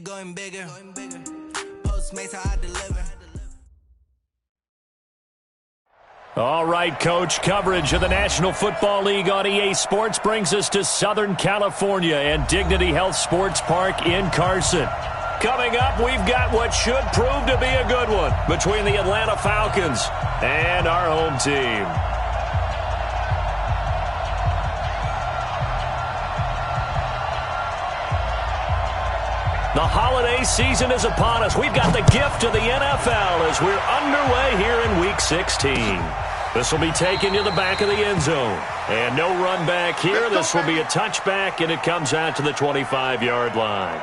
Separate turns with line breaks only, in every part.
going bigger. Postmates how I deliver.
All right, Coach, coverage of the National Football League on EA Sports brings us to Southern California and Dignity Health Sports Park in Carson. Coming up, we've got what should prove to be a good one between the Atlanta Falcons and our home team. The holiday season is upon us. We've got the gift of the NFL as we're underway here in Week 16. This will be taken to the back of the end zone. And no run back here. This will be a touchback, and it comes out to the 25-yard line.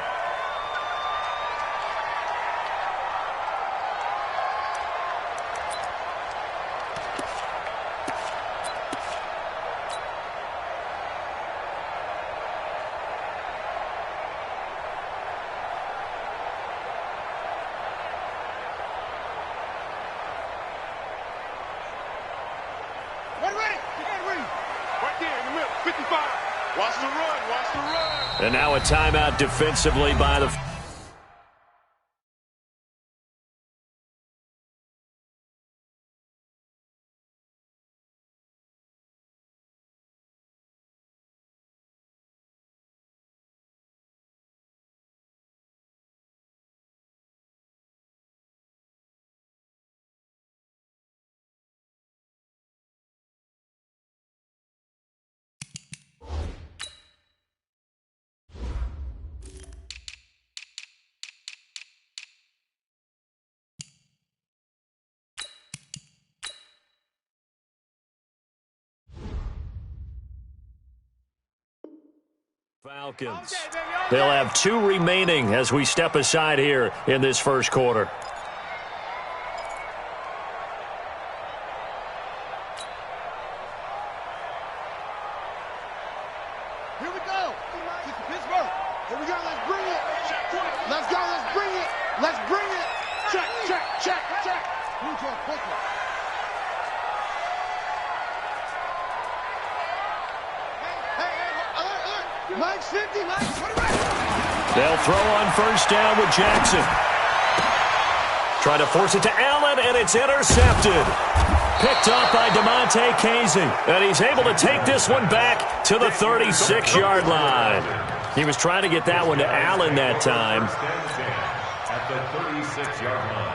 And now a timeout defensively by the... Falcons. They'll have 2 remaining as we step aside here in this first quarter.
Here we go. Pittsburgh. Here we go. Let's bring it. Let's go. Let's bring it. Let's bring it. Check, check, check, check. Move to it quickly. Mike's 50, Mike's 20.
They'll throw on first down with Jackson. Try to force it to Allen, and it's intercepted. Picked up by DeMonte Casey. And he's able to take this one back to the 36-yard line. He was trying to get that one to Allen that time.
At the 36-yard line.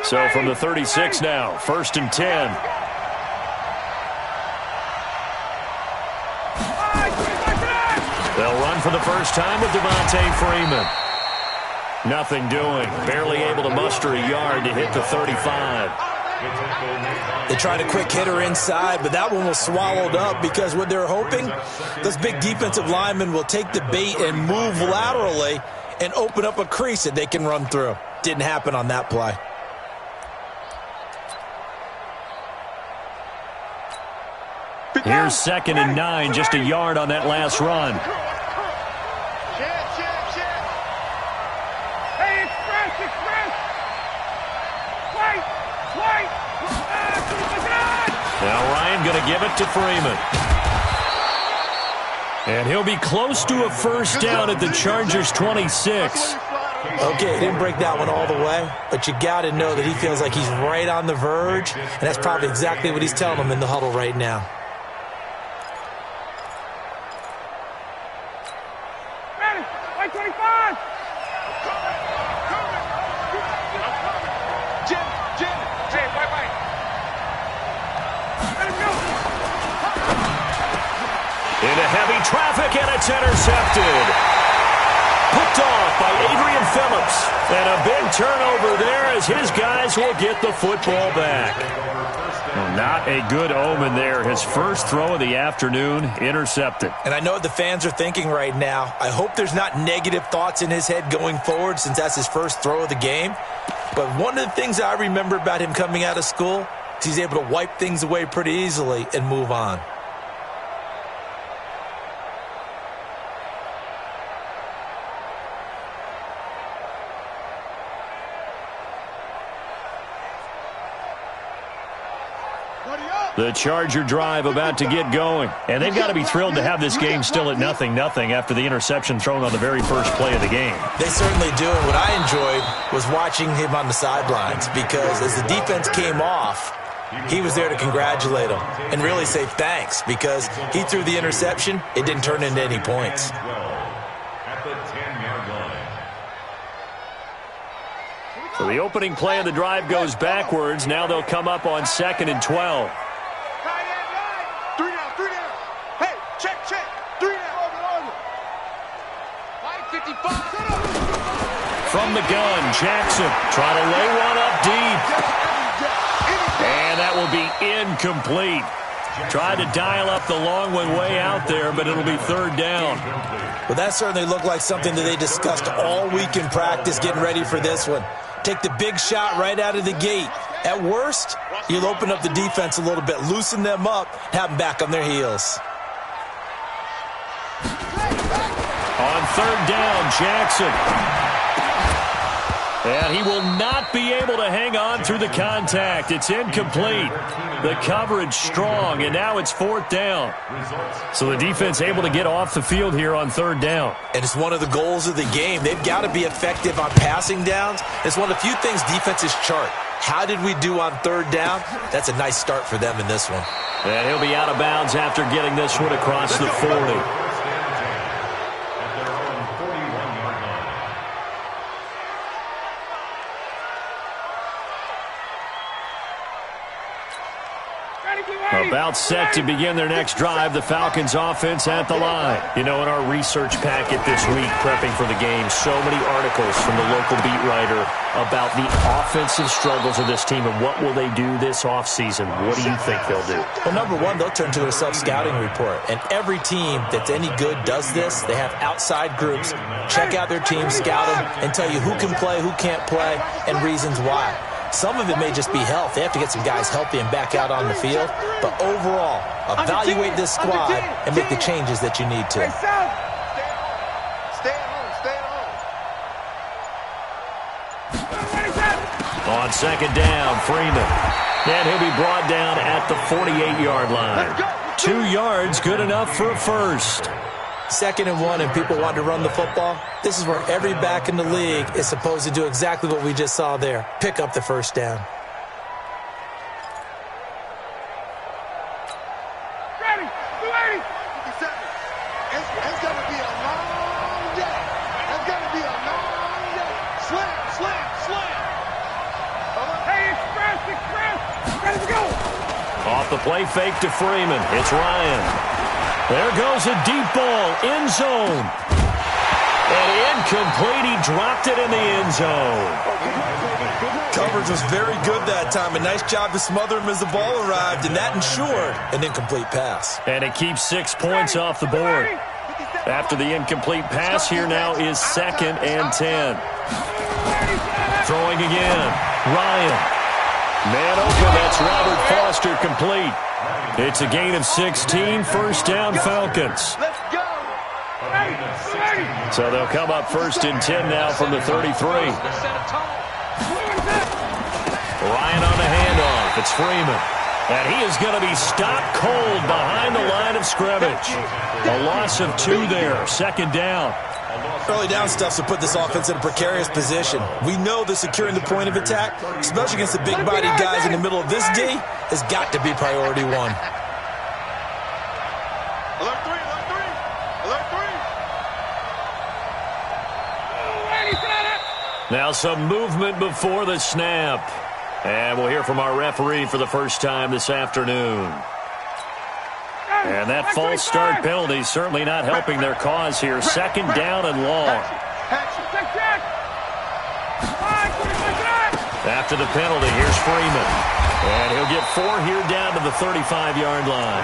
So from the 36 now, 1st and 10. They'll run for the first time with Devontae Freeman. Nothing doing. Barely able to muster a yard to hit the 35.
They tried a quick hitter inside, but that one was swallowed up because what they're hoping, those big defensive linemen will take the bait and move laterally and open up a crease that they can run through. Didn't happen on that play.
Here's 2nd and 9, just a yard on that last run.
Hey, express. Wait.
Now Ryan going to give it to Freeman. And he'll be close to a first down at the Chargers' 26.
Okay, he didn't break that one all the way, but you got to know that he feels like he's right on the verge, and that's probably exactly what he's telling them in the huddle right now.
Into heavy traffic, and it's intercepted. Picked off by Adrian Phillips. And a big turnover there as his guys will get the football back. Well, not a good omen there. His first throw of the afternoon intercepted.
And I know what the fans are thinking right now. I hope there's not negative thoughts in his head going forward since that's his first throw of the game. But one of the things I remember about him coming out of school is he's able to wipe things away pretty easily and move on.
The Charger drive about to get going. And they've got to be thrilled to have this game still at 0-0 after the interception thrown on the very first play of the game.
They certainly do. And what I enjoyed was watching him on the sidelines, because as the defense came off, he was there to congratulate them and really say thanks, because he threw the interception. It didn't turn into any points.
At the 10-yard line.
So the opening play of the drive goes backwards. Now they'll come up on 2nd and 12.
3 down. Hey, check. 3 down. 555.
From the gun, Jackson trying to lay one up deep. And that will be incomplete. Tried to dial up the long one way out there, but it'll be 3rd down.
Well, that certainly looked like something that they discussed all week in practice, getting ready for this one. Take the big shot right out of the gate. At worst, you'll open up the defense a little bit, loosen them up, have them back on their heels.
On 3rd down, Jackson. And he will not be able to hang on through the contact. It's incomplete. The coverage strong, and now it's 4th down. So the defense able to get off the field here on 3rd down.
And it's one of the goals of the game. They've got to be effective on passing downs. It's one of the few things defenses chart. How did we do on 3rd down? That's a nice start for them in this one.
And he'll be out of bounds after getting this one across the 40. About set to begin their next drive, the Falcons offense at the line. You know, in our research packet this week, prepping for the game, so many articles from the local beat writer about the offensive struggles of this team and what will they do this offseason. What do you think they'll do?
Well, number one, they'll turn to a self-scouting report. And every team that's any good does this. They have outside groups, check out their team, scout them, and tell you who can play, who can't play, and reasons why. Some of it may just be health. They have to get some guys healthy and back out on the field. But overall, evaluate this squad and make the changes that you need to.
Stay at home.
On 2nd down, Freeman. And he'll be brought down at the 48-yard line. 2 yards, good enough for a first.
2nd and 1, and people want to run the football. This is where every back in the league is supposed to do exactly what we just saw there. Pick up the first down.
Ready, 280. 57. It's going to be a long day. It's going to be a long day. Slam. Hey, express. Ready to go.
Off the play fake to Freeman. It's Ryan. There goes a deep ball, end zone. And incomplete, he dropped it in the end zone.
Coverage was very good that time. A nice job to smother him as the ball arrived, and that ensured an incomplete pass.
And it keeps 6 points off the board. After the incomplete pass, here now is 2nd and 10. Throwing again, Ryan. Man open, that's Robert Foster complete. It's a gain of 16, 1st down Falcons.
Let's go.
So they'll come up 1st and 10 now from the 33. Ryan on the handoff. It's Freeman. And he is going to be stopped cold behind the line of scrimmage. A loss of 2 there, 2nd down.
Early down stuff to put this offense in a precarious position. We know that securing the point of attack, especially against the big-bodied guys in the middle of this D, has got to be priority 1.
Alert 3.
Now some movement before the snap. And we'll hear from our referee for the first time this afternoon. And that false start penalty certainly not helping their cause here. 2nd down and long. After the penalty, here's Freeman. And he'll get 4 here down to the 35-yard line.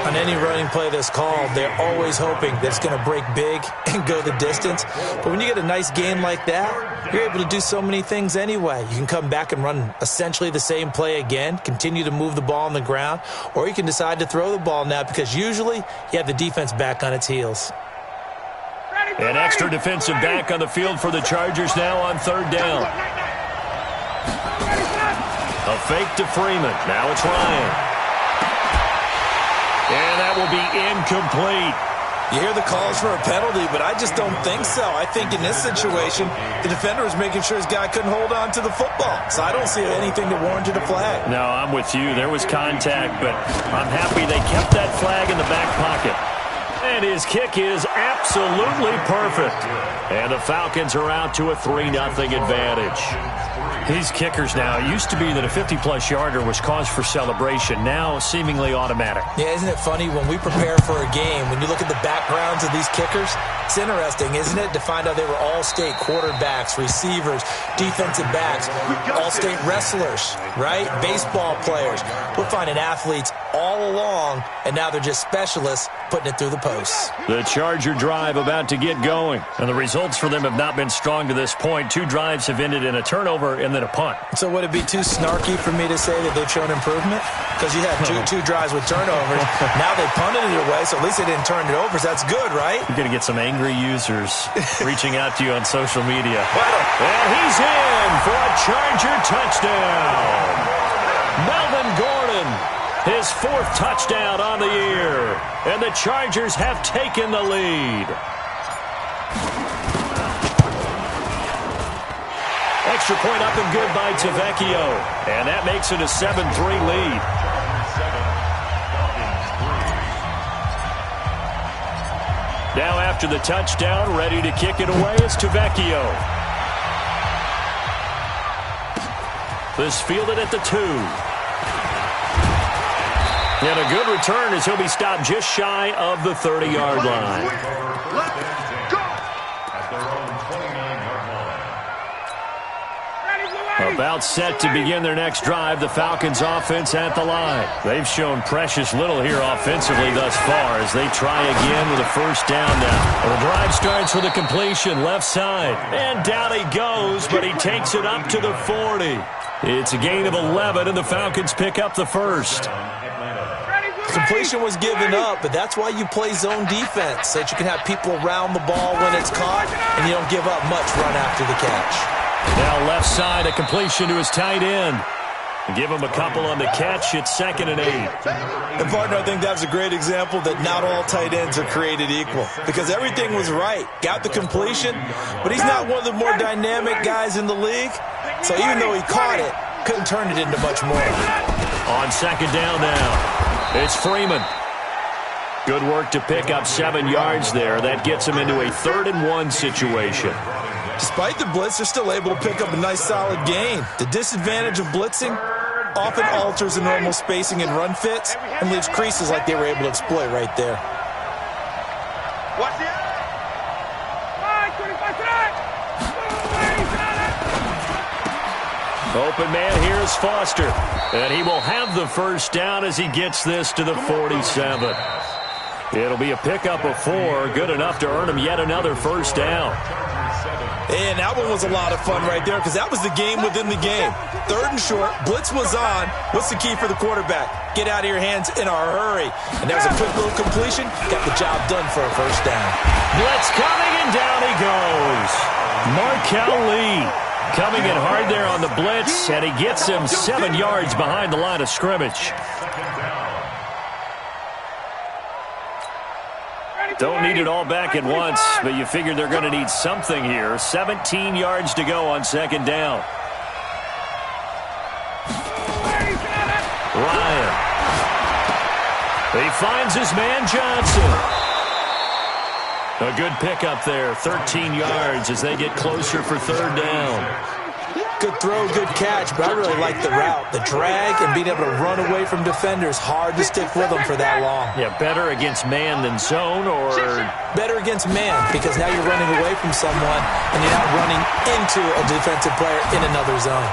On any running play that's called, they're always hoping that it's going to break big and go the distance. But when you get a nice gain like that, you're able to do so many things anyway. You can come back and run essentially the same play again, continue to move the ball on the ground, or you can decide to throw the ball now because usually you have the defense back on its heels.
An extra defensive back on the field for the Chargers now on 3rd down. A fake to Freeman. Now it's Ryan. And that will be incomplete.
You hear the calls for a penalty, but I just don't think so. I think in this situation, the defender was making sure his guy couldn't hold on to the football. So I don't see anything that warranted a flag.
No, I'm with you. There was contact, but I'm happy they kept that flag in the back pocket. And his kick is absolutely perfect. And the Falcons are out to a 3-0 advantage. These kickers now, it used to be that a 50-plus yarder was cause for celebration. Now, seemingly automatic.
Yeah, isn't it funny when we prepare for a game, when you look at the backgrounds of these kickers, it's interesting, isn't it, to find out they were all-state quarterbacks, receivers, defensive backs, all-state wrestlers, right? Baseball players. We're finding athletes all along, and now they're just specialists putting it through the posts.
The Charger drive about to get going, and the results for them have not been strong to this point. 2 drives have ended in a turnover and then a punt.
So would it be too snarky for me to say that they've shown improvement? Because you had two drives with turnovers. Now they punted it away, so at least they didn't turn it over. So that's good, right?
You're going to get some angry users reaching out to you on social media. And he's in for a Charger touchdown. Melvin Gordon, his 4th touchdown on the year. And the Chargers have taken the lead. Extra point up and good by Tavecchio. And that makes it a 7-3 lead. Now after the touchdown, ready to kick it away is Tavecchio. This fielded at the 2. And a good return as he'll be stopped just shy of the 30-yard line. About set to begin their next drive, the Falcons offense at the line. They've shown precious little here offensively thus far as they try again with a first down now. Well, the drive starts with a completion left side. And down he goes, but he takes it up to the 40. It's a gain of 11, and the Falcons pick up the first.
Completion was given up, but that's why you play zone defense, so that you can have people around the ball when it's caught, and you don't give up much run after the catch.
Now left side, a completion to his tight end. Give him a couple on the catch. It's 2nd and 8.
And partner, I think that was a great example that not all tight ends are created equal, because everything was right. Got the completion, but he's not one of the more dynamic guys in the league. So even though he caught it, couldn't turn it into much more.
On 2nd down now, it's Freeman. Good work to pick up 7 yards there. That gets him into a 3rd and 1 situation.
Despite the blitz, they're still able to pick up a nice solid gain. The disadvantage of blitzing often alters the normal spacing and run fits and leaves creases like they were able to exploit right there.
Open man here is Foster. And he will have the first down as he gets this to the 47. It'll be a pickup of 4, good enough to earn him yet another first down.
And that one was a lot of fun right there because that was the game within the game. 3rd and short, blitz was on. What's the key for the quarterback? Get out of your hands in a hurry. And there's a quick little completion. Got the job done for a first down.
Blitz coming, and down he goes. Markel Lee coming in hard there on the blitz, and he gets him 7 yards behind the line of scrimmage. Don't need it all back at once, but you figure they're going to need something here. 17 yards to go on 2nd down. Ryan. He finds his man Johnson. A good pickup there, 13 yards as they get closer for 3rd down.
Good throw, good catch, but I really like the route. The drag and being able to run away from defenders, hard to stick with them for that long.
Yeah, better against man than zone, or?
Better against man, because now you're running away from someone and you're not running into a defensive player in another zone.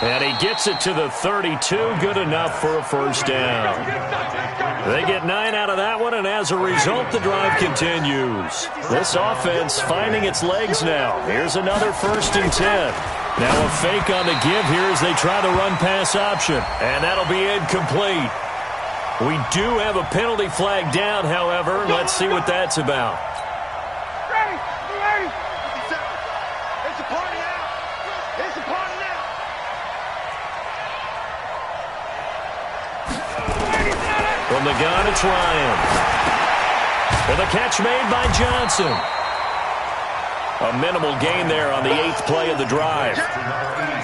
And he gets it to the 32, good enough for a first down. They get 9 out of that one, and as a result, the drive continues. This offense finding its legs now. Here's another 1st and 10. Now a fake on the give here as they try the run-pass option. And that'll be incomplete. We do have a penalty flag down, however. Let's see what that's about.
It's a party now. It's a party now.
From the gun, it's Ryan. And the catch made by Johnson. A minimal gain there on the 8th play of the drive.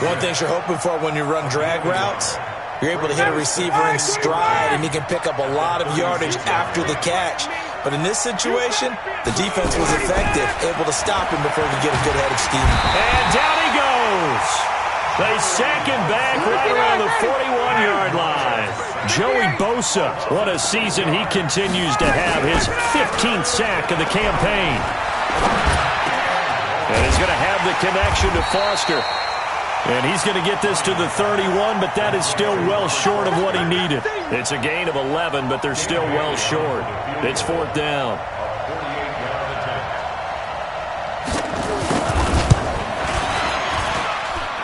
One thing you're hoping for when you run drag routes, you're able to hit a receiver in stride, and he can pick up a lot of yardage after the catch. But in this situation, the defense was effective, able to stop him before he could get a good head of steam.
And down he goes. They sack him back right around the 41-yard line. Joey Bosa, what a season he continues to have, his 15th sack of the campaign. And he's going to have the connection to Foster. And he's going to get this to the 31, but that is still well short of what he needed. It's a gain of 11, but they're still well short. It's 4th down.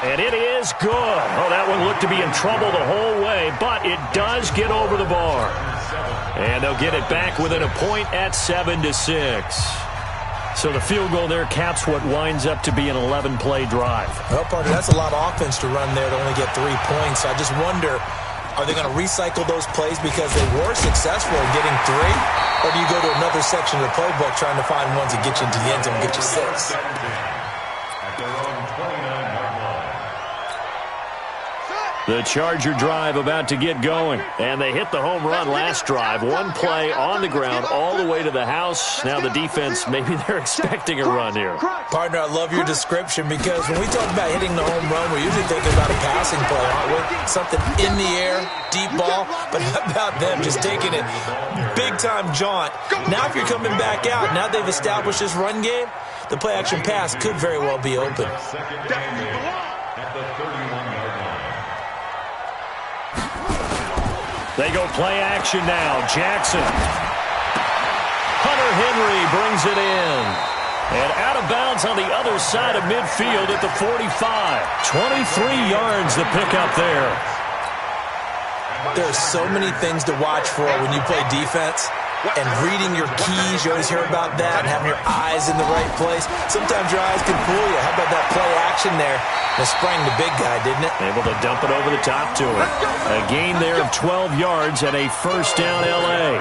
And it is good. Oh, that one looked to be in trouble the whole way, but it does get over the bar. And they'll get it back within a point at 7-6. So the field goal there caps what winds up to be an 11-play drive.
Well, partner, that's a lot of offense to run there to only get 3 points. I just wonder, are they going to recycle those plays because they were successful in getting 3? Or do you go to another section of the playbook trying to find ones that get you into the end zone and get you 6?
The Charger drive about to get going. And they hit the home run last drive. 1 play on the ground all the way to the house. Now the defense, maybe they're expecting a run here.
Partner, I love your description because when we talk about hitting the home run, we're usually thinking about a passing play, aren't we? Something in the air, deep ball. But how about them just taking it big-time jaunt? Now if you're coming back out, now they've established this run game, the play-action pass could very well be open.
They go play action now. Jackson. Hunter Henry brings it in. And out of bounds on the other side of midfield at the 45. 23 yards to pick up there.
There are so many things to watch for when you play defense. And reading your keys, you always hear about that, and having your eyes in the right place. Sometimes your eyes can fool you. How about that play action there? It sprang the big guy, didn't it?
Able to dump it over the top to him. A gain there of 12 yards and a first down L.A.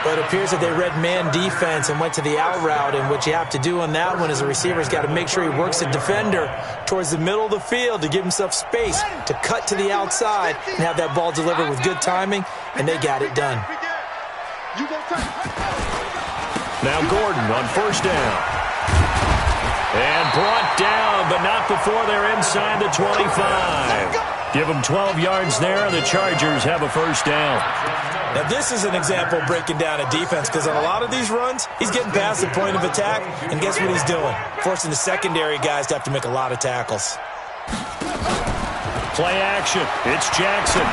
But it appears that they read man defense and went to the out route, and what you have to do on that one is the receiver's got to make sure he works the defender towards the middle of the field to give himself space to cut to the outside and have that ball delivered with good timing, and they got it done.
Now Gordon on first down. And brought down, but not before they're inside the 25. Give them 12 yards there, and the Chargers have a first down.
Now, this is an example of breaking down a defense, because on a lot of these runs, he's getting past the point of attack, and guess what he's doing? Forcing the secondary guys to have to make a lot of tackles.
Play action. It's Jackson.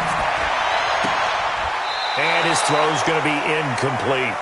And his throw's going to be incomplete.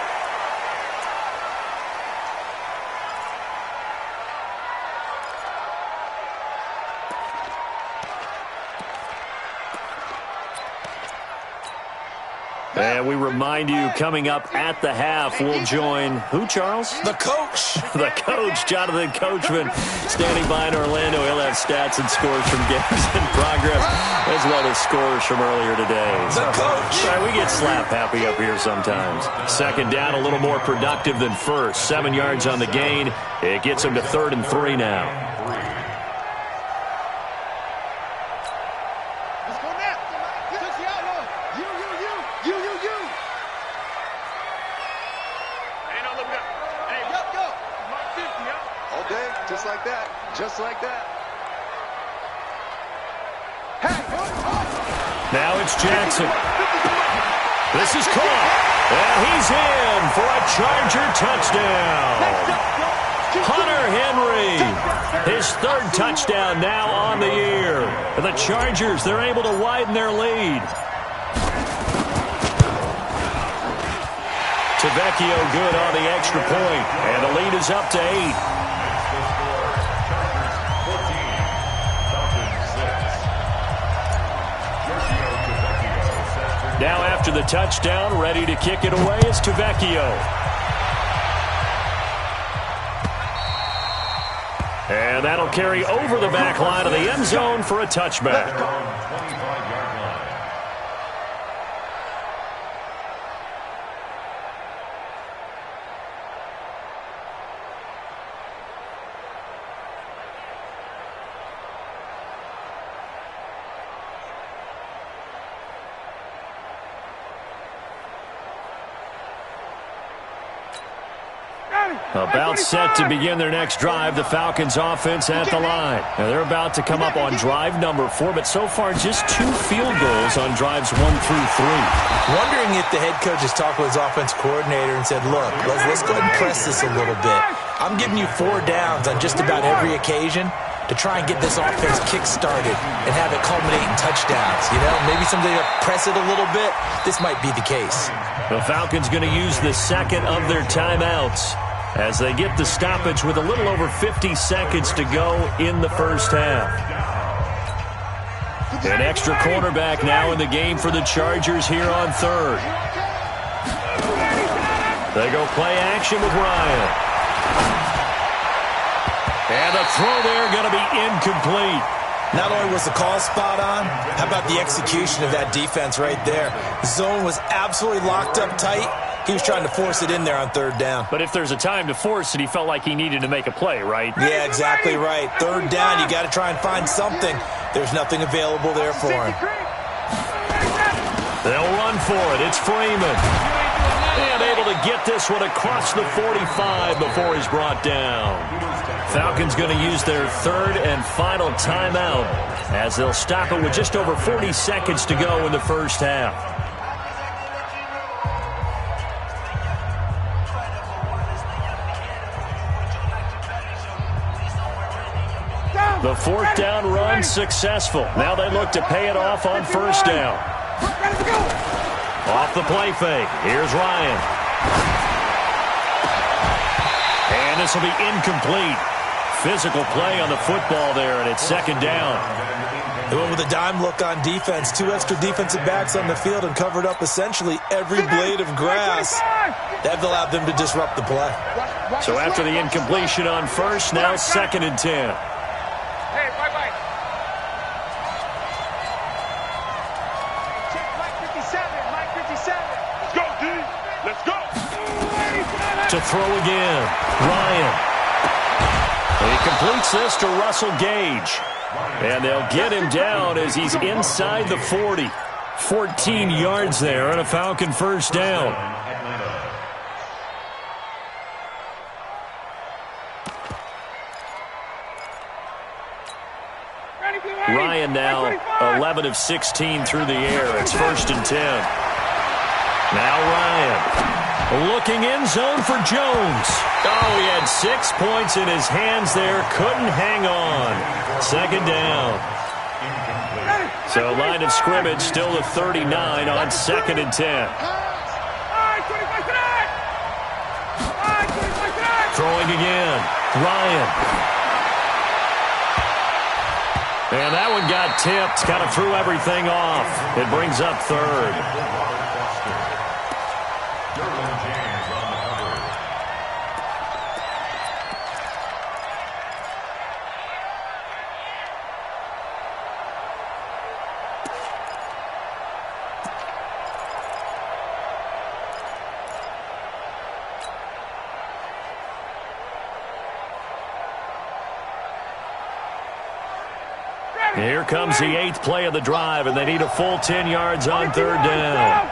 And we remind you, coming up at the half, we'll join who, Charles?
The coach.
The coach, Jonathan Coachman, standing by in Orlando. He'll have stats and scores from games in progress, as well as scores from earlier today.
The coach.
Right, we get slap happy up here sometimes. Second down, a little more productive than first. 7 yards on the gain. It gets him to 3rd and 3 now.
Just like that.
Now it's Jackson. This is caught. And he's in for a Charger touchdown. Hunter Henry, his 3rd touchdown now on the year. And the Chargers, they're able to widen their lead. Tavecchio good on the extra point. And the lead is up to 8. Now after the touchdown, ready to kick it away is Tavecchio. And that'll carry over the back line of the end zone for a touchback. About set to begin their next drive, the Falcons offense at the line. Now they're about to come up on drive number 4, but so far just 2 field goals on drives 1 through 3.
Wondering if the head coach has talked with his offense coordinator and said, look, let's go ahead and press this a little bit. I'm giving you 4 downs on just about every occasion to try and get this offense kick-started and have it culminate in touchdowns. You know, maybe someday to press it a little bit. This might be the case.
The Falcons going to use the second of their timeouts as they get the stoppage with a little over 50 seconds to go in the first half. An extra cornerback now in the game for the Chargers here on third. They go play action with Ryan. And the throw there going to be incomplete.
Not only was the call spot on, how about the execution of that defense right there? The zone was absolutely locked up tight. He was trying to force it in there on third down.
But if there's a time to force it, he felt like he needed to make a play, right?
Yeah, exactly right. Third down, you got to try and find something. There's nothing available there for him.
They'll run for it. It's Freeman. And able to get this one across the 45 before he's brought down. Falcons going to use their third and final timeout as they'll stop it with just over 40 seconds to go in the first half. The fourth down run successful. Now they look to pay it off on first down. Off the play fake. Here's Ryan. And this will be incomplete. Physical play on the football there, and it's second down.
They went with a dime look on defense. 2 extra defensive backs on the field and covered up essentially every blade of grass. That allowed them to disrupt the play.
So after the incompletion on first, now second and 10. To throw again. Ryan. He completes this to Russell Gage. And they'll get him down as he's inside the 40. 14 yards there on a Falcon first down. Ryan now 11 of 16 through the air. It's first and 10. Now Ryan. Looking in zone for Jones. Oh, he had 6 points in his hands there. Couldn't hang on. Second down. So line of scrimmage still at 39 on second and 10. Throwing again. Ryan. And that one got tipped. Kind of threw everything off. It brings up third. Here comes the 8th play of the drive, and they need a full 10 yards on third down.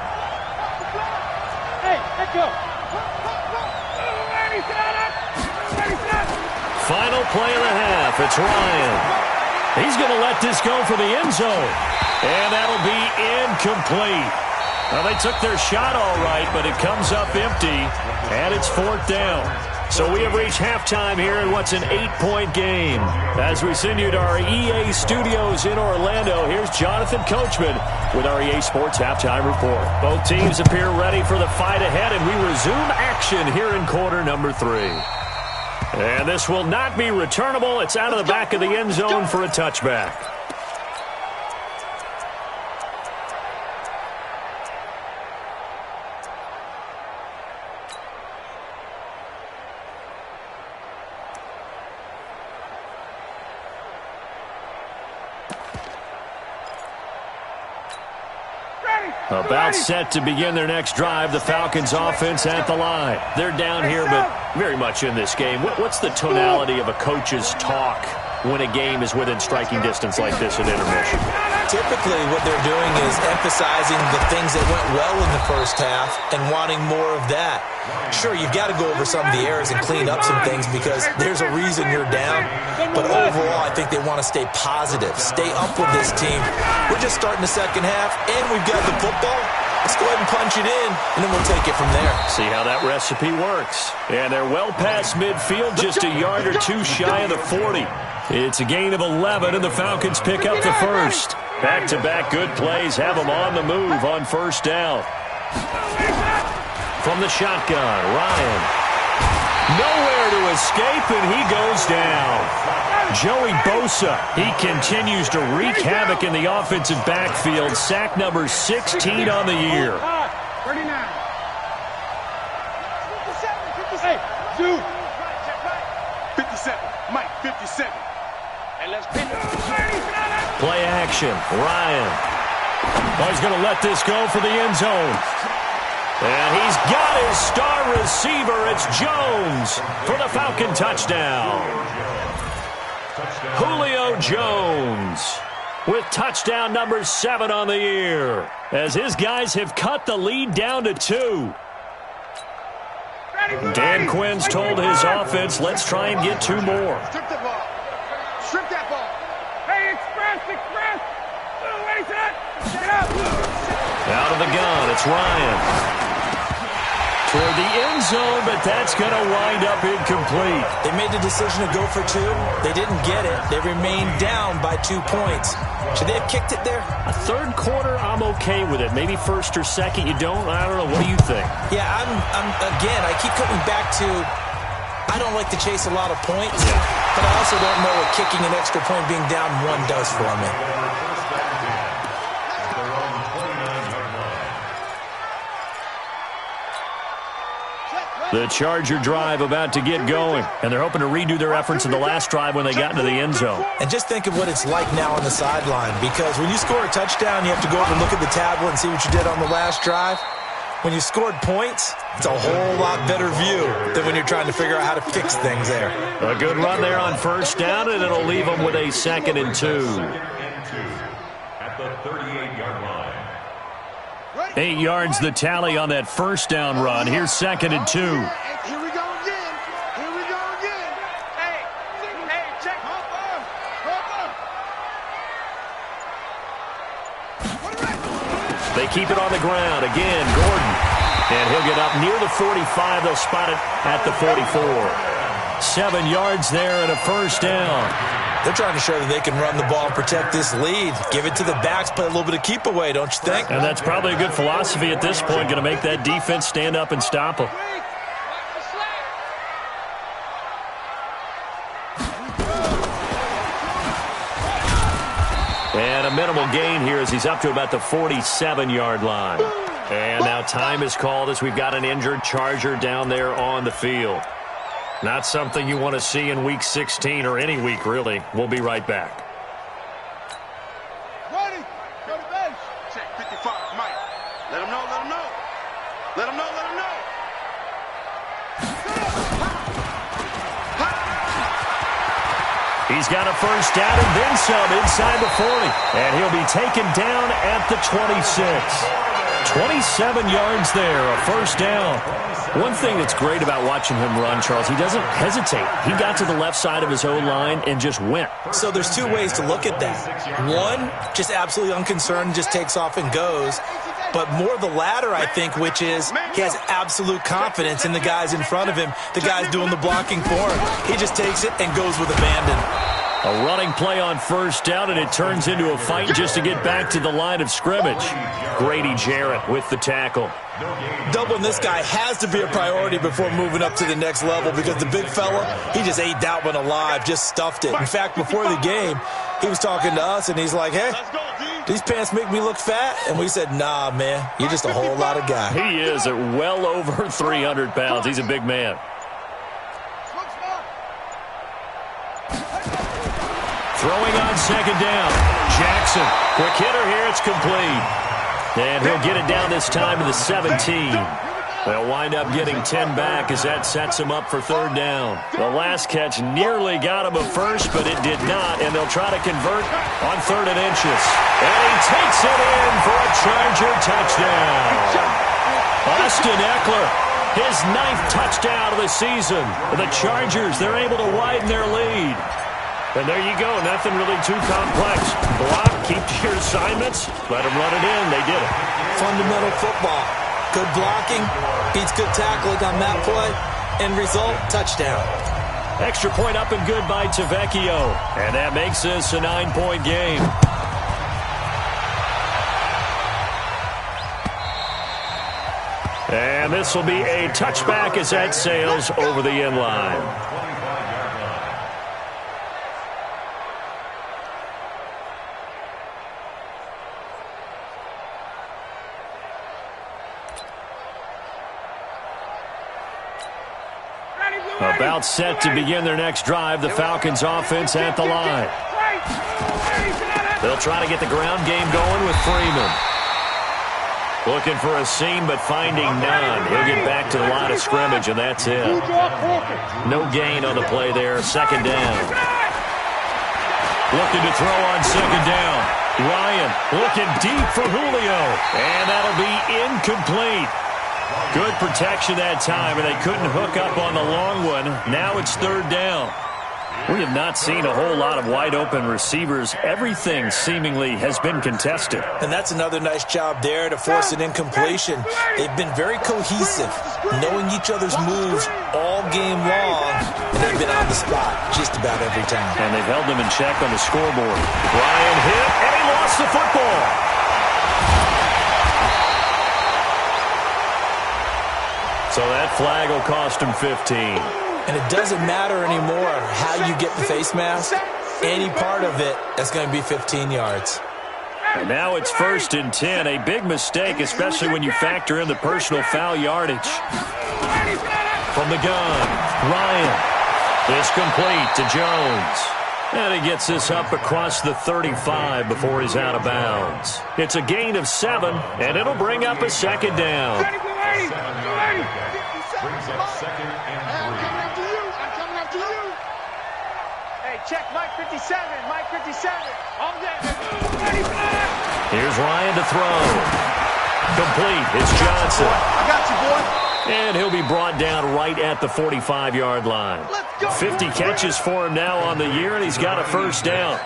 Final play of the half. It's Ryan. He's going to let this go for the end zone. And that'll be incomplete. Well, they took their shot all right, but it comes up empty, and it's fourth down. So we have reached halftime here in what's an 8-point game. As we send you to our EA studios in Orlando, here's Jonathan Coachman with our EA Sports Halftime Report. Both teams appear ready for the fight ahead, and we resume action here in quarter number 3. And this will not be returnable. It's out of the back of the end zone for a touchback. About set to begin their next drive, the Falcons offense at the line. They're down here, but very much in this game. What's the tonality of a coach's talk when a game is within striking distance like this in intermission?
Typically, what they're doing is emphasizing the things that went well in the first half and wanting more of that. Sure, you've got to go over some of the errors and clean up some things because there's a reason you're down. But overall, I think they want to stay positive, stay up with this team. We're just starting the second half, and we've got the football. Let's go ahead and punch it in, and then we'll take it from there.
See how that recipe works. And they're well past midfield, just a yard or two shy of the 40. It's a gain of 11, and the Falcons pick up the first. Back-to-back good plays have them on the move on first down. From the shotgun, Ryan. Nowhere to escape, and he goes down. Joey Bosa, he continues to wreak havoc in the offensive backfield. Sack number 16 on the year.
39. 57. 57. Mike, 57. And let's pick it.
Play action, Ryan. Oh, he's going to let this go for the end zone. And he's got his star receiver. It's Jones for the Falcon touchdown. Julio Jones with touchdown number 7 on the year as his guys have cut the lead down to 2. Dan Quinn's told his offense, let's try and get 2 more.
Strip the ball. Strip that ball. Hey, express. Wait, get up.
Out of the gun, it's Ryan. Toward the end zone, but that's going to wind up incomplete.
They made the decision to go for 2. They didn't get it. They remained down by 2 points. Should they have kicked it there?
A third quarter, I'm okay with it. Maybe first or second, you don't. I don't know. What do you think?
Yeah, again, I keep coming back to I don't like to chase a lot of points, but I also don't know what kicking an extra point being down 1 does for me.
The Charger drive about to get going, and they're hoping to redo their efforts in the last drive when they got into the end zone.
And just think of what it's like now on the sideline, because when you score a touchdown, you have to go over and look at the tablet and see what you did on the last drive. When you scored points, it's a whole lot better view than when you're trying to figure out how to fix things there.
A good run there on first down, and it'll leave them with a 2nd and 2.
At the 38-yard line.
8 yards the tally on that first down run. Here's 2nd and 2.
Here we go again. Hey, check.
They keep it on the ground. Again, Gordon. And he'll get up near the 45. They'll spot it at the 44. 7 yards there and a first down.
They're trying to show that they can run the ball and protect this lead. Give it to the backs, play a little bit of keep away, don't you think?
And that's probably a good philosophy at this point. Going to make that defense stand up and stop them. And a minimal gain here as he's up to about the 47-yard line. And now time is called as we've got an injured Charger down there on the field. Not something you want to see in Week 16 or any week, really. We'll be right back.
Ready. Go to bench. Check 55, Mike. Let him know.
He's got a first down and then some inside the 40. And he'll be taken down at the 26. 27 yards there, a first down. One thing that's great about watching him run, Charles, he doesn't hesitate. He got to the left side of his O-line and just went.
So there's 2 ways to look at that. One, just absolutely unconcerned, just takes off and goes. But more the latter, I think, which is he has absolute confidence in the guys in front of him, the guys doing the blocking for him. He just takes it and goes with abandon.
A running play on first down, and it turns into a fight just to get back to the line of scrimmage. Grady Jarrett with the tackle.
Doubling this guy has to be a priority before moving up to the next level because the big fella, he just ate that one alive, just stuffed it. In fact, before the game, he was talking to us, and he's like, hey, these pants make me look fat? And we said, nah, man, you're just a whole lot of guy.
He is at well over 300 pounds. He's a big man. Throwing on second down. Jackson, quick hitter here, it's complete. And he'll get it down this time to the 17. They'll wind up getting 10 back as that sets him up for third down. The last catch nearly got him a first, but it did not, and they'll try to convert on 3rd and inches. And he takes it in for a Charger touchdown. Austin Eckler, his 9th touchdown of the season. The Chargers, they're able to widen their lead. And there you go, nothing really too complex. Block, keep to your assignments, let them run it in. They did it.
Fundamental football. Good blocking, beats good tackling on that play. End result, touchdown.
Extra point up and good by Tavecchio. And that makes this a 9-point game. And this will be a touchback as that sails over the end line. About set to begin their next drive, the Falcons offense at the line. They'll try to get the ground game going with Freeman. Looking for a seam, but finding none. He'll get back to the line of scrimmage, and that's it. No gain on the play there, 2nd down. Looking to throw on 2nd down. Ryan looking deep for Julio, and that'll be incomplete. Good protection that time, and they couldn't hook up on the long one. Now it's 3rd down. We have not seen a whole lot of wide-open receivers. Everything seemingly has been contested.
And that's another nice job there to force an incompletion. They've been very cohesive, knowing each other's moves all game long, and they've been on the spot just about every time.
And they've held them in check on the scoreboard. Ryan hit, and he lost the football. So that flag will cost him 15.
And it doesn't matter anymore how you get the face mask. Any part of it, that's going to be 15 yards.
And now it's 1st and 10. A big mistake, especially when you factor in the personal foul yardage. From the gun, Ryan. This complete to Jones. And he gets this up across the 35 before he's out of bounds. It's a gain of 7, and it'll bring up a 2nd down.
Brings up 2nd and 3.
I'm coming after you. Hey, check Mike 57. Mike 57. All day.
Here's Ryan to throw. Complete. It's Johnson.
I got you, boy.
And he'll be brought down right at the 45-yard line. 50 catches for him now on the year, and he's got a 1st down.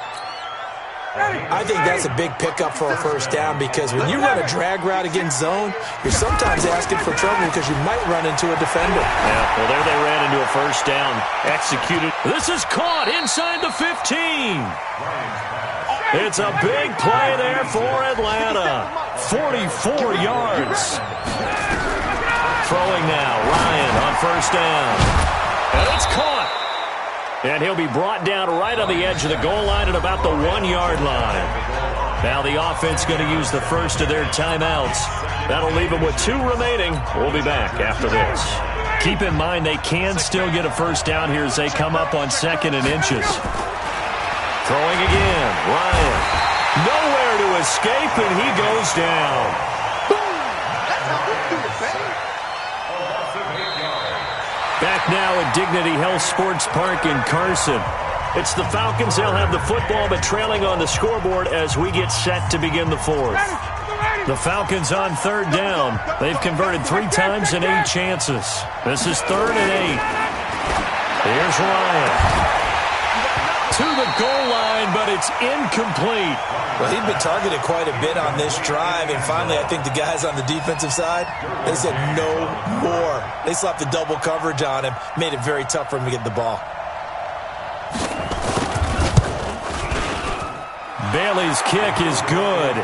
I think that's a big pickup for a 1st down because when you run a drag route against zone, you're sometimes asking for trouble because you might run into a defender.
Yeah, well, there they ran into a 1st down. Executed. This is caught inside the 15. It's a big play there for Atlanta. 44 yards. Throwing now. Ryan on 1st down. And it's caught. And he'll be brought down right on the edge of the goal line at about the 1-yard line. Now the offense going to use the first of their timeouts. That'll leave them with 2 remaining. We'll be back after this. Keep in mind they can still get a 1st down here as they come up on 2nd and inches. Throwing again. Ryan. Nowhere to escape, and he goes down. Back now at Dignity Health Sports Park in Carson. It's the Falcons. They'll have the football, but trailing on the scoreboard as we get set to begin the 4th. The Falcons on 3rd down. They've converted 3 times and 8 chances. This is 3rd and 8. Here's Ryan. To the goal line, but it's incomplete.
Well, he'd been targeted quite a bit on this drive, and finally I think the guys on the defensive side, they said no more. They slapped the double coverage on him, made it very tough for him to get the ball.
Bailey's kick is good.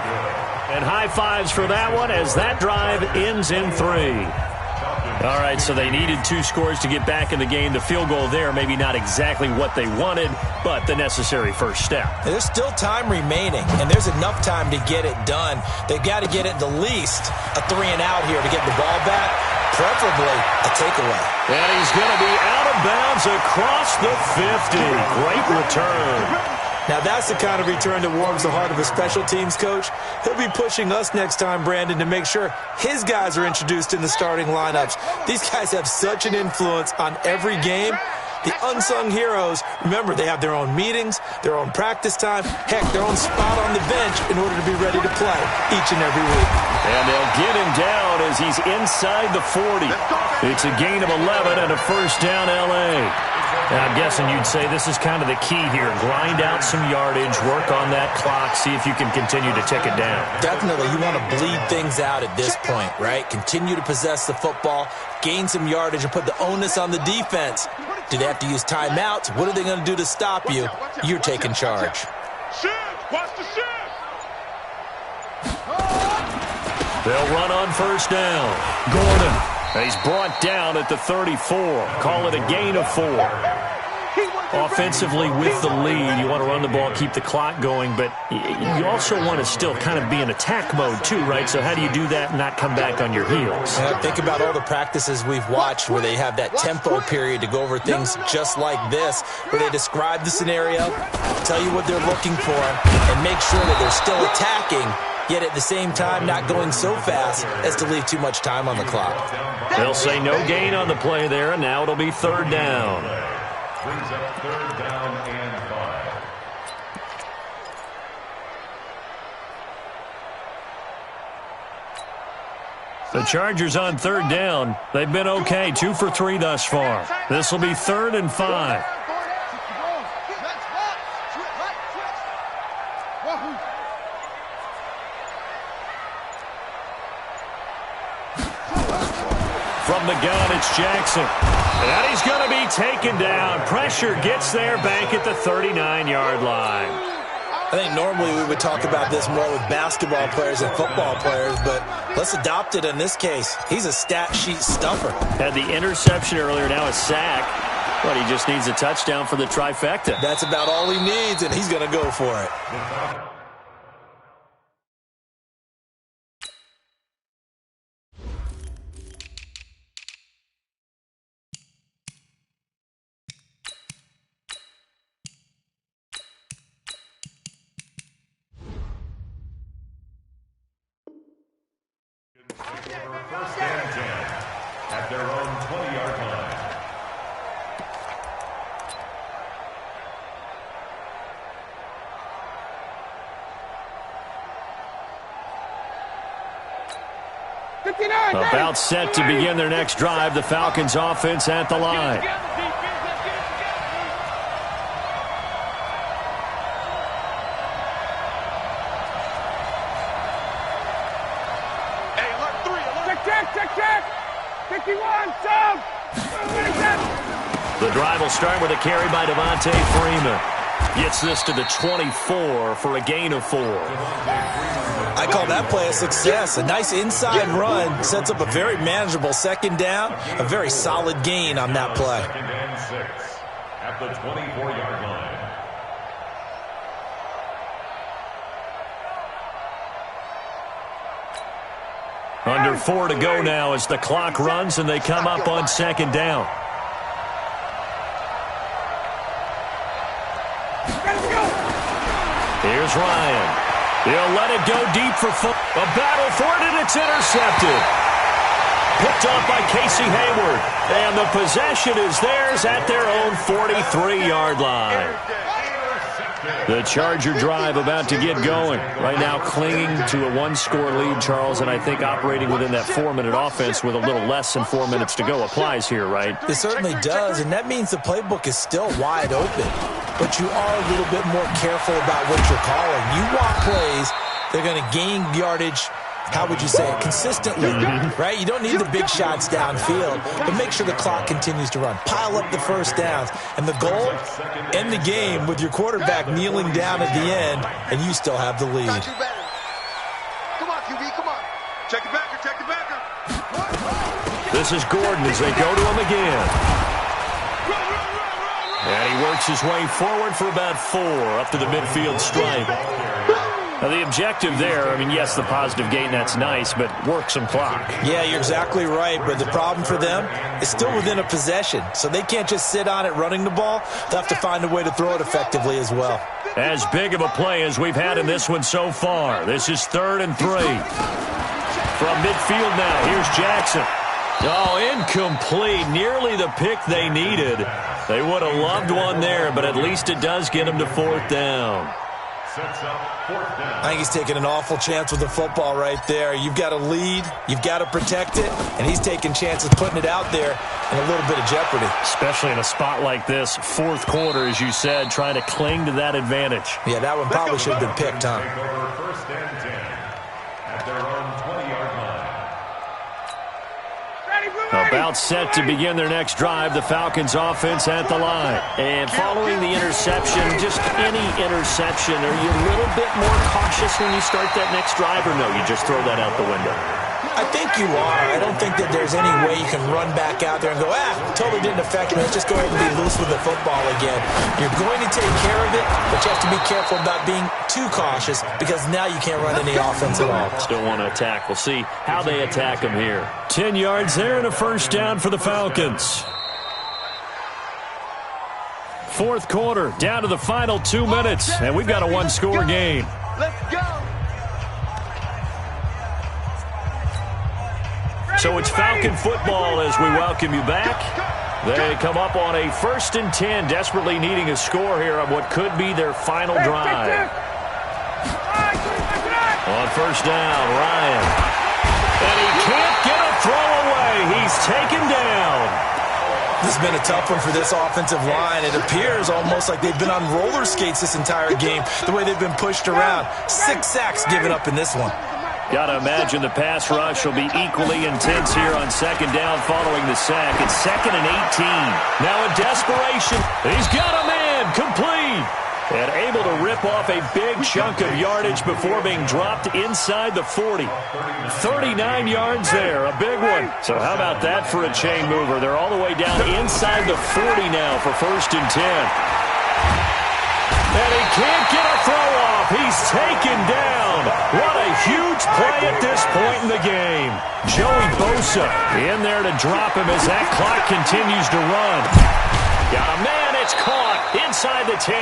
And high fives for that one as that drive ends in 3. All right, so they needed 2 scores to get back in the game. The field goal there, maybe not exactly what they wanted, but the necessary first step.
There's still time remaining, and there's enough time to get it done. They've got to get at the least a 3-and-out here to get the ball back, preferably a takeaway.
And he's going to be out of bounds across the 50. Great return.
Now, that's the kind of return that warms the heart of a special teams coach. He'll be pushing us next time, Brandon, to make sure his guys are introduced in the starting lineups. These guys have such an influence on every game. The unsung heroes, remember, they have their own meetings, their own practice time, heck, their own spot on the bench in order to be ready to play each and every week.
And they'll get him down as he's inside the 40. It's a gain of 11 and a first down, L.A. Now, I'm guessing you'd say this is kind of the key here. Grind out some yardage, work on that clock, see if you can continue to tick it down.
Definitely. You want to bleed things out at this point, right? Continue to possess the football, gain some yardage, and put the onus on the defense. Do they have to use timeouts? What are they going to do to stop you? You're taking charge.
Shift! Watch the shift!
They'll run on first down. Gordon. He's brought down at the 34. Call it a gain of 4. Offensively with the lead, you want to run the ball, keep the clock going, but you also want to still kind of be in attack mode too, right? So how do you do that and not come back on your heels?
Yeah, think about all the practices we've watched where they have that tempo period to go over things just like this, where they describe the scenario, tell you what they're looking for, and make sure that they're still attacking, yet at the same time not going so fast as to leave too much time on the clock.
They'll say no gain on the play there, and now it'll be third down.
Brings up third down and 5.
The Chargers on third down. They've been okay, 2 for 3 thus far. This will be 3rd and 5. From the gun, it's Jackson. And he's going to be taken down. Pressure gets there back at the 39-yard line.
I think normally we would talk about this more with basketball players and football players, but let's adopt it in this case. He's a stat sheet stuffer.
Had the interception earlier, now a sack. But he just needs a touchdown for the trifecta.
That's about all he needs, and he's going to go for it.
First and 10 at their own 20-yard line.
About set to begin their next drive. The Falcons offense at the line. The drive will start with a carry by Devontae Freeman. Gets this to the 24 for a gain of 4.
I call that play a success. A nice inside run sets up a very manageable second down. A very solid gain on that play.
Second and 6 at the 24-yard line.
Under 4 to go now as the clock runs and they come up on second down. Here's Ryan. He'll let it go deep for foot. A battle for it, and it's intercepted. Picked off by Casey Hayward. And the possession is theirs at their own 43-yard line. The Charger drive about to get going. Right now clinging to a 1-score lead, Charles, and I think operating within that 4-minute offense with a little less than 4 minutes to go applies here, right?
It certainly does, and that means the playbook is still wide open. But you are a little bit more careful about what you're calling. You want plays that are going to gain yardage, how would you say it, consistently, right? You don't need the big shots downfield, but make sure the clock continues to run. Pile up the first downs. And the goal, end the game with your quarterback kneeling down at the end, and you still have the lead.
Come on, QB, come on. Check the backer, check the backer.
This is Gordon as they go to him again. And he works his way forward for about 4 up to the midfield stripe. Now, the objective there, I mean, yes, the positive gain, that's nice, but work some clock.
Yeah, you're exactly right, but the problem for them is still within a possession, so they can't just sit on it running the ball. They'll have to find a way to throw it effectively as well.
As big of a play as we've had in this one so far. This is 3rd and 3. From midfield now, here's Jackson. Oh, incomplete. Nearly the pick they needed. They would have loved one there, but at least it does get them to 4th down.
I think he's taking an awful chance with the football right there. You've got to lead, you've got to protect it, and he's taking chances putting it out there in a little bit of jeopardy.
Especially in a spot like this, 4th quarter, as you said, trying to cling to that advantage.
Yeah, that one probably should have been picked, huh?
First and 10 at their own 20-yard line.
About set to begin their next drive, the Falcons offense at the line. And following the interception, just any interception, are you a little bit more cautious when you start that next drive, or no, you just throw that out the window?
I think you are. I don't think that there's any way you can run back out there and go, totally didn't affect me. Let's just go ahead and be loose with the football again. You're going to take care of it, but you have to be careful about being too cautious because now you can't run any offense at all.
Still want to attack. We'll see how they attack them here. 10 yards there and a 1st down for the Falcons. 4th quarter, down to the final 2 minutes, and we've got a 1-score game.
Let's go.
So it's Falcon football as we welcome you back. They come up on a 1st and 10, desperately needing a score here on what could be their final drive. On 1st down, Ryan. And he can't get a throw away. He's taken down.
This has been a tough one for this offensive line. It appears almost like they've been on roller skates this entire game, the way they've been pushed around. 6 sacks given up in this one.
Got to imagine the pass rush will be equally intense here on 2nd down following the sack. It's 2nd and 18. Now in desperation, he's got a man, complete. And able to rip off a big chunk of yardage before being dropped inside the 40. 39 yards there, a big one. So how about that for a chain mover? They're all the way down inside the 40 now for 1st and 10. And he can't get a throw off. He's taken down. What a huge play at this point in the game. Joey Bosa in there to drop him as that clock continues to run. Got a man. It's caught inside the 10.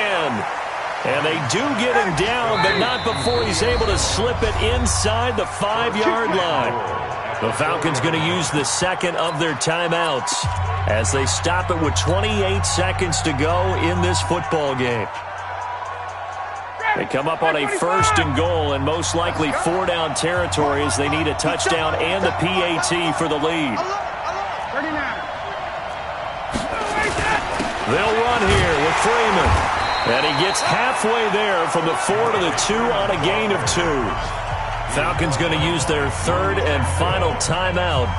And they do get him down, but not before he's able to slip it inside the 5-yard line. The Falcons going to use the 2nd of their timeouts as they stop it with 28 seconds to go in this football game. They come up on a 1st and goal and most likely 4-down territory as they need a touchdown and the PAT for the lead. They'll run here with Freeman. And he gets halfway there from the 4 to the 2 on a gain of 2. Falcons going to use their 3rd and final timeout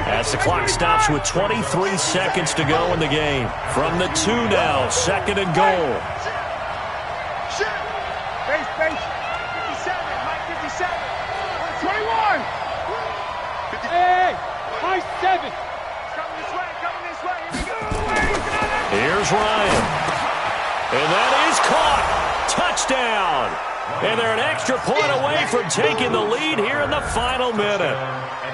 as the clock stops with 23 seconds to go in the game. From the 2 now, 2nd and goal.
Base, 57, Mike 57. 21. Hey, Mike 7. Coming this way. Here we go.
Here's Ryan. And that is caught. Touchdown. And they're an extra point away from taking the lead here in the final minute.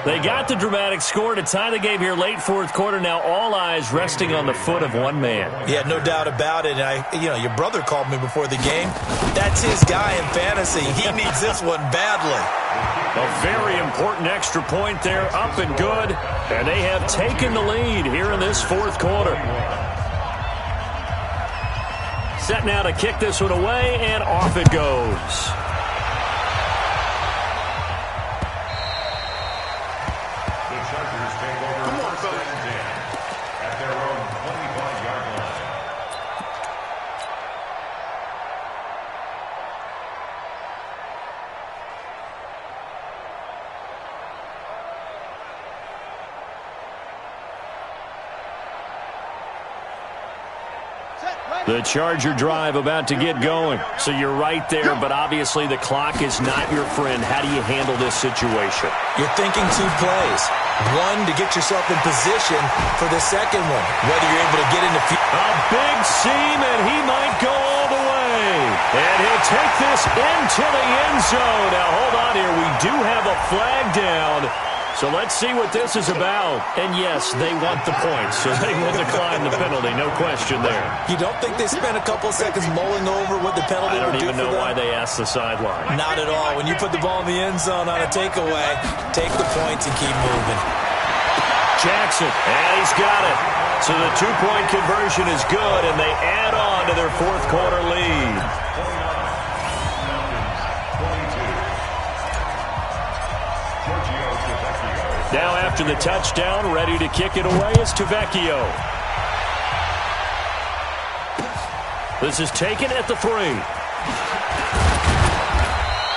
They got the dramatic score to tie the game here late 4th quarter. Now all eyes resting on the foot of one man.
Yeah, no doubt about it. Your brother called me before the game. That's his guy in fantasy. He needs this one badly.
A very important extra point there, up and good. And they have taken the lead here in this 4th quarter. Set now to kick this one away, and off it goes.
The Chargers take over 1st and 10 at their own 25-yard line.
The Charger drive about to get going. So you're right there, but obviously the clock is not your friend. How do you handle this situation?
You're thinking 2 plays. One, to get yourself in position for the second one, whether you're able to get into...
A big seam, and he might go all the way. And he'll take this into the end zone. Now, hold on here. We do have a flag down. So let's see what this is about. And yes, they want the points, so they will decline the penalty. No question there.
You don't think they spent a couple seconds mulling over what the penalty would do for them?
I don't even know why they asked the sideline.
Not at all. When you put the ball in the end zone on a takeaway, take the points and keep moving.
Jackson, and he's got it. So the two-point conversion is good, and they add on to their fourth quarter lead. Now after the touchdown, ready to kick it away is Tavecchio. This is taken at the 3.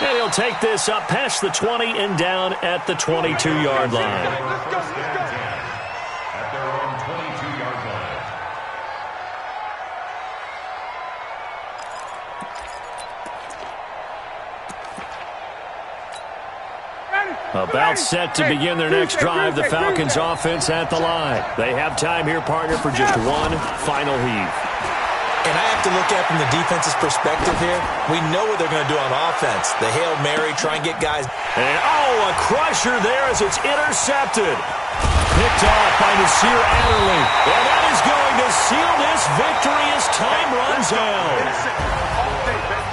And he'll take this up past the 20 and down at the 22-yard line.
At their own 22-yard line.
About set to begin their next drive, the Falcons offense at the line. They have time here, partner, for just one final heave.
And I have to look at from the defense's perspective here. We know what they're going to do on offense. The Hail Mary, try and get guys.
And, a crusher there as it's intercepted. Picked off by Nasir Adderley. And that is going to seal this victory as time runs out.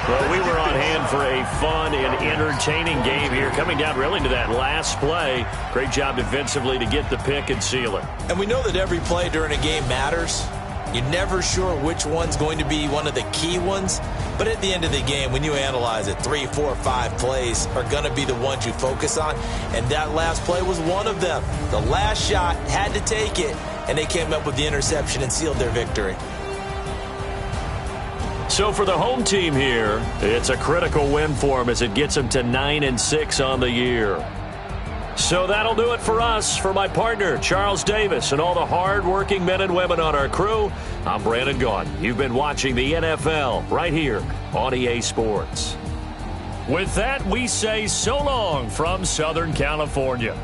Well, we were on hand for a fun and entertaining game here, coming down really to that last play. Great job defensively to get the pick and seal it.
And we know that every play during a game matters. You're never sure which one's going to be one of the key ones. But at the end of the game, when you analyze it, 3, 4, 5 plays are going to be the ones you focus on. And that last play was one of them. The last shot had to take it, and they came up with the interception and sealed their victory.
So for the home team here, it's a critical win for them as it gets them to 9-6 on the year. So that'll do it for us. For my partner, Charles Davis, and all the hard-working men and women on our crew, I'm Brandon Gaudin. You've been watching the NFL right here on EA Sports. With that, we say so long from Southern California.